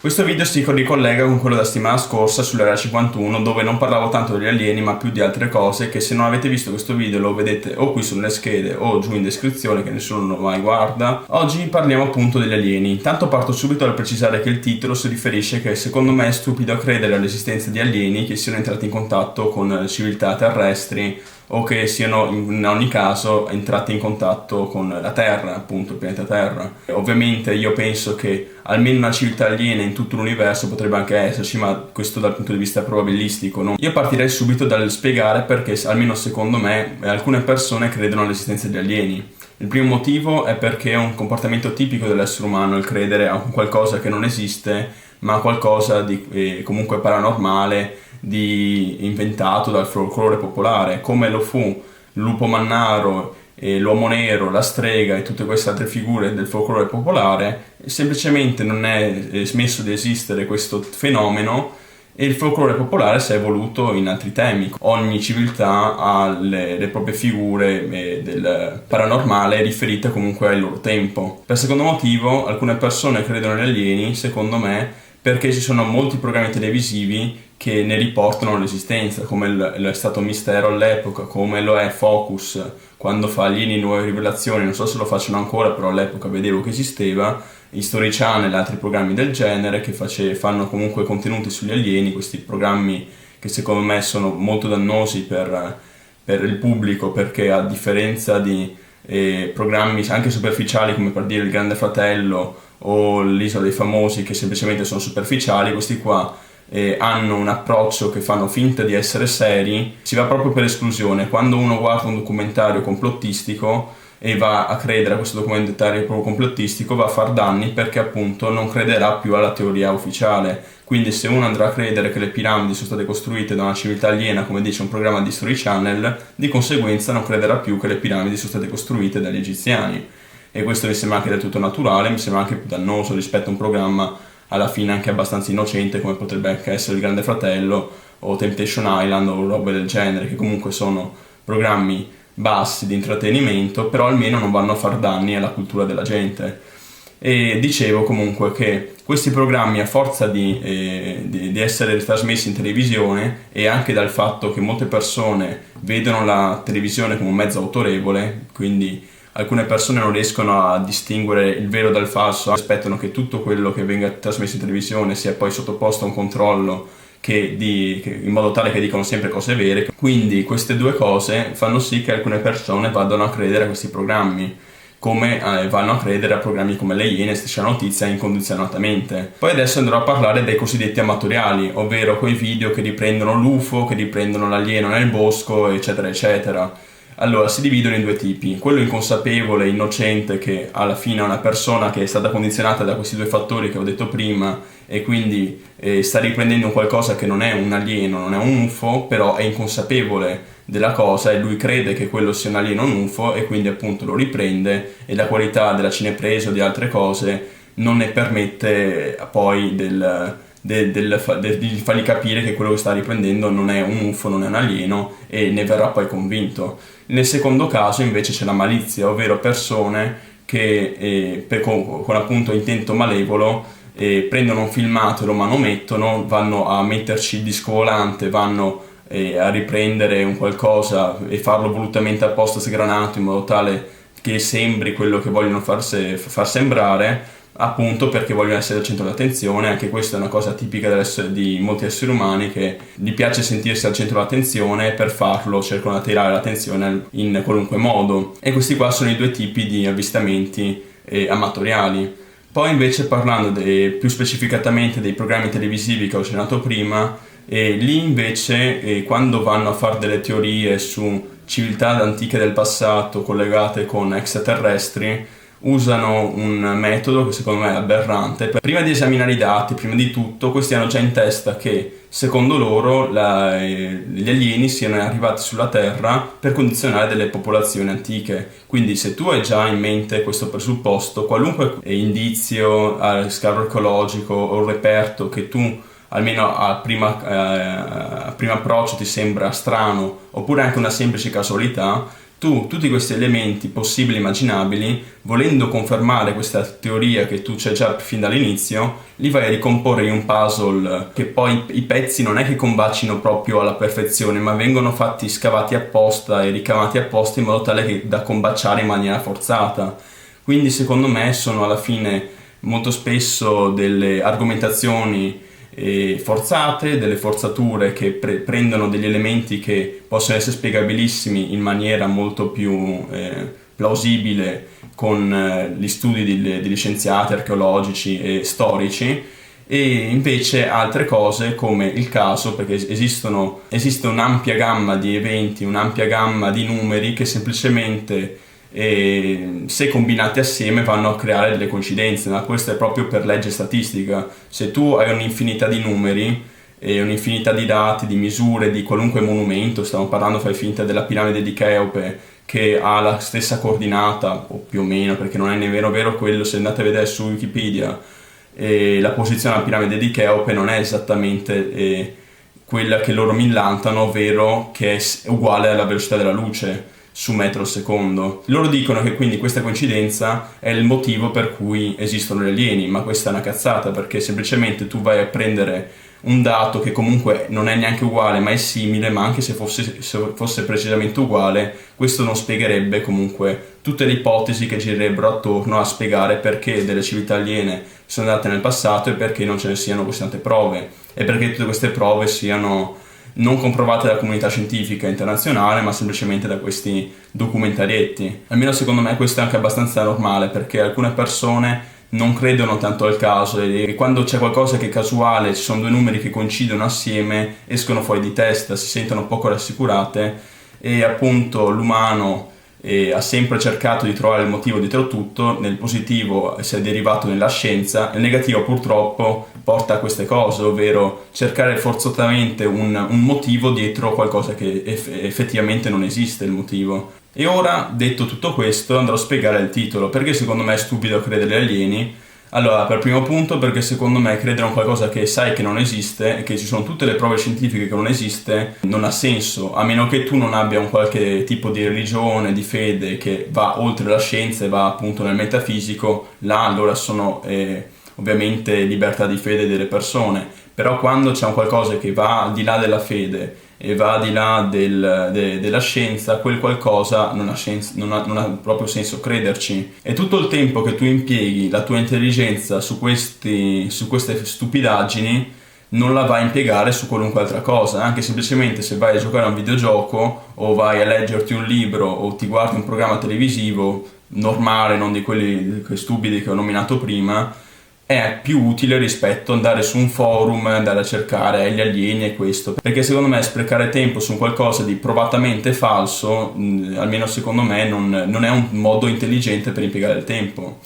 Questo video si ricollega con quello della settimana scorsa sull'Area 51, dove non parlavo tanto degli alieni ma più di altre cose, che se non avete visto questo video lo vedete o qui sulle schede o giù in descrizione, che nessuno mai guarda. Oggi parliamo appunto degli alieni. Intanto parto subito dal precisare che il titolo si riferisce che secondo me è stupido credere all'esistenza di alieni che siano entrati in contatto con civiltà terrestri o che siano in ogni caso entrati in contatto con la Terra, appunto il pianeta Terra. Ovviamente io penso che almeno una civiltà aliena in tutto l'universo potrebbe anche esserci, ma questo dal punto di vista probabilistico, no? Io partirei subito dal spiegare perché, almeno secondo me, alcune persone credono all'esistenza di alieni. Il primo motivo è perché è un comportamento tipico dell'essere umano il credere a qualcosa che non esiste, ma a qualcosa di comunque paranormale, di inventato dal folklore popolare, come lo fu il lupo mannaro, l'uomo nero, la strega e tutte queste altre figure del folklore popolare. Semplicemente non è smesso di esistere questo fenomeno e il folklore popolare si è evoluto in altri temi. Ogni civiltà ha le proprie figure del paranormale riferite comunque al loro tempo. Per secondo motivo, alcune persone credono agli alieni, secondo me, perché ci sono molti programmi televisivi che ne riportano l'esistenza, come lo è stato Mistero all'epoca, come lo è Focus quando fa Alieni Nuove Rivelazioni, non so se lo facciano ancora, però all'epoca vedevo che esisteva, History Channel e altri programmi del genere che fanno comunque contenuti sugli alieni, questi programmi che secondo me sono molto dannosi per il pubblico, perché a differenza di programmi anche superficiali come per dire Il Grande Fratello o l'Isola dei Famosi, che semplicemente sono superficiali, questi qua hanno un approccio che fanno finta di essere seri, si va proprio per esclusione. Quando uno guarda un documentario complottistico e va a credere a questo documentario proprio complottistico, va a far danni perché appunto non crederà più alla teoria ufficiale. Quindi se uno andrà a credere che le piramidi sono state costruite da una civiltà aliena, come dice un programma di History Channel, di conseguenza non crederà più che le piramidi sono state costruite dagli egiziani. E questo mi sembra anche del tutto naturale, mi sembra anche più dannoso rispetto a un programma alla fine anche abbastanza innocente come potrebbe anche essere Il Grande Fratello o Temptation Island o robe del genere, che comunque sono programmi bassi di intrattenimento, però almeno non vanno a far danni alla cultura della gente. E dicevo comunque che questi programmi, a forza di essere trasmessi in televisione e anche dal fatto che molte persone vedono la televisione come un mezzo autorevole, quindi alcune persone non riescono a distinguere il vero dal falso, aspettano che tutto quello che venga trasmesso in televisione sia poi sottoposto a un controllo in modo tale che dicano sempre cose vere. Quindi queste due cose fanno sì che alcune persone vadano a credere a questi programmi, come vanno a credere a programmi come Le Iene e Striscia la Notizia incondizionatamente. Poi adesso andrò a parlare dei cosiddetti amatoriali, ovvero quei video che riprendono l'UFO, che riprendono l'alieno nel bosco, eccetera eccetera. Allora, si dividono in due tipi: quello inconsapevole, innocente, che alla fine è una persona che è stata condizionata da questi due fattori che ho detto prima e quindi sta riprendendo qualcosa che non è un alieno, non è un UFO, però è inconsapevole della cosa e lui crede che quello sia un alieno o un UFO e quindi appunto lo riprende, e la qualità della cinepresa o di altre cose non ne permette poi di fargli capire che quello che sta riprendendo non è un UFO, non è un alieno, e ne verrà poi convinto. Nel secondo caso invece c'è la malizia, ovvero persone che con appunto intento malevolo prendono un filmato e lo manomettono, vanno a metterci il disco volante, vanno a riprendere un qualcosa e farlo volutamente apposta sgranato in modo tale che sembri quello che vogliono far sembrare, appunto perché vogliono essere al centro dell'attenzione. Anche questa è una cosa tipica di molti esseri umani, che gli piace sentirsi al centro dell'attenzione e per farlo cercano di attirare l'attenzione in qualunque modo. E questi qua sono i due tipi di avvistamenti amatoriali. Poi invece, parlando più specificatamente dei programmi televisivi che ho accennato prima, lì invece quando vanno a fare delle teorie su civiltà antiche del passato collegate con extraterrestri, usano un metodo che secondo me è aberrante. Prima di esaminare i dati, prima di tutto, questi hanno già in testa che secondo loro gli alieni siano arrivati sulla Terra per condizionare delle popolazioni antiche. Quindi se tu hai già in mente questo presupposto, qualunque indizio, scavo archeologico o reperto che tu almeno a primo approccio ti sembra strano, oppure anche una semplice casualità, tu tutti questi elementi possibili e immaginabili, volendo confermare questa teoria che tu c'è già fin dall'inizio, li vai a ricomporre in un puzzle che poi i pezzi non è che combacino proprio alla perfezione, ma vengono fatti scavati apposta e ricavati apposta in modo tale che da combaciare in maniera forzata. Quindi secondo me sono alla fine molto spesso delle argomentazioni forzate, delle forzature che prendono degli elementi che possono essere spiegabilissimi in maniera molto più plausibile con gli studi degli scienziati archeologici e storici, e invece altre cose come il caso, perché esiste un'ampia gamma di eventi, un'ampia gamma di numeri che semplicemente se combinati assieme vanno a creare delle coincidenze, ma questo è proprio per legge statistica. Se tu hai un'infinità di numeri e un'infinità di dati, di misure, di qualunque monumento, stiamo parlando, fai finta della piramide di Cheope che ha la stessa coordinata, o più o meno, perché non è nemmeno vero quello, se andate a vedere su Wikipedia la posizione della piramide di Cheope non è esattamente quella che loro millantano, ovvero che è uguale alla velocità della luce su metro al secondo. Loro dicono che quindi questa coincidenza è il motivo per cui esistono gli alieni, ma questa è una cazzata, perché semplicemente tu vai a prendere un dato che comunque non è neanche uguale ma è simile, ma anche se fosse precisamente uguale, questo non spiegherebbe comunque tutte le ipotesi che girerebbero attorno a spiegare perché delle civiltà aliene sono andate nel passato e perché non ce ne siano così tante prove, e perché tutte queste prove siano non comprovate dalla comunità scientifica internazionale, ma semplicemente da questi documentarietti. Almeno secondo me questo è anche abbastanza normale, perché alcune persone non credono tanto al caso e quando c'è qualcosa che è casuale, ci sono due numeri che coincidono assieme, escono fuori di testa, si sentono poco rassicurate, e appunto l'umano ha sempre cercato di trovare il motivo dietro tutto. Nel positivo si è derivato nella scienza, nel negativo purtroppo porta a queste cose, ovvero cercare forzatamente un motivo dietro qualcosa che effettivamente non esiste il motivo. E ora, detto tutto questo, andrò a spiegare il titolo, perché secondo me è stupido credere agli alieni. Allora, per primo punto, perché secondo me credere a qualcosa che sai che non esiste e che ci sono tutte le prove scientifiche che non esiste non ha senso, a meno che tu non abbia un qualche tipo di religione, di fede che va oltre la scienza e va appunto nel metafisico. Là allora sono ovviamente libertà di fede delle persone, però quando c'è un qualcosa che va al di là della fede e va al di là della scienza, quel qualcosa non ha proprio senso crederci. E tutto il tempo che tu impieghi la tua intelligenza su queste stupidaggini non la vai a impiegare su qualunque altra cosa, anche semplicemente se vai a giocare a un videogioco o vai a leggerti un libro o ti guardi un programma televisivo normale, non di quelli stupidi che ho nominato prima, è più utile rispetto ad andare su un forum, andare a cercare gli alieni e questo, perché secondo me sprecare tempo su qualcosa di provatamente falso, almeno secondo me, non è un modo intelligente per impiegare il tempo.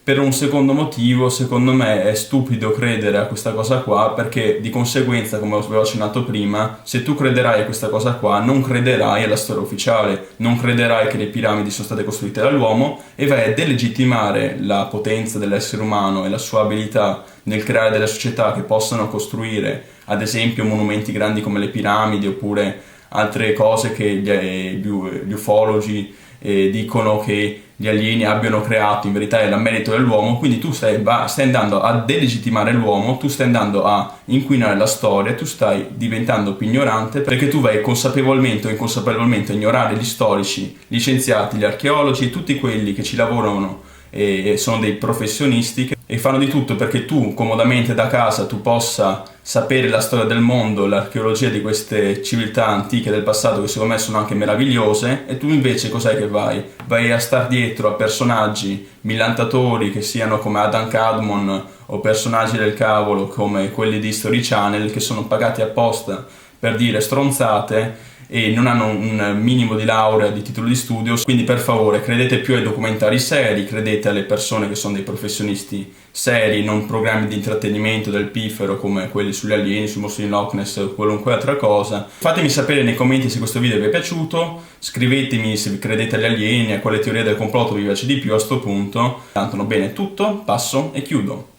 Per un secondo motivo, secondo me è stupido credere a questa cosa qua, perché di conseguenza, come avevo accennato prima, se tu crederai a questa cosa qua, non crederai alla storia ufficiale, non crederai che le piramidi sono state costruite dall'uomo e vai a delegittimare la potenza dell'essere umano e la sua abilità nel creare delle società che possano costruire, ad esempio, monumenti grandi come le piramidi oppure altre cose che gli ufologi dicono che gli alieni abbiano creato, in verità è la merito dell'uomo. Quindi tu stai andando a delegittimare l'uomo, tu stai andando a inquinare la storia, tu stai diventando più ignorante, perché tu vai consapevolmente o inconsapevolmente a ignorare gli storici, gli scienziati, gli archeologi e tutti quelli che ci lavorano e sono dei professionisti e fanno di tutto perché tu comodamente da casa tu possa sapere la storia del mondo, l'archeologia di queste civiltà antiche del passato, che secondo me sono anche meravigliose, e tu invece cos'è che vai? Vai a star dietro a personaggi millantatori che siano come Adam Cadmon o personaggi del cavolo come quelli di History Channel, che sono pagati apposta per dire stronzate e non hanno un minimo di laurea, di titolo di studio. Quindi per favore credete più ai documentari seri, credete alle persone che sono dei professionisti seri, non programmi di intrattenimento del piffero come quelli sugli alieni, sui mostri di Loch Ness o qualunque altra cosa. Fatemi sapere nei commenti se questo video vi è piaciuto, scrivetemi se credete agli alieni, a quale teoria del complotto vi piace di più a sto punto. Tanto bene, è tutto, passo e chiudo.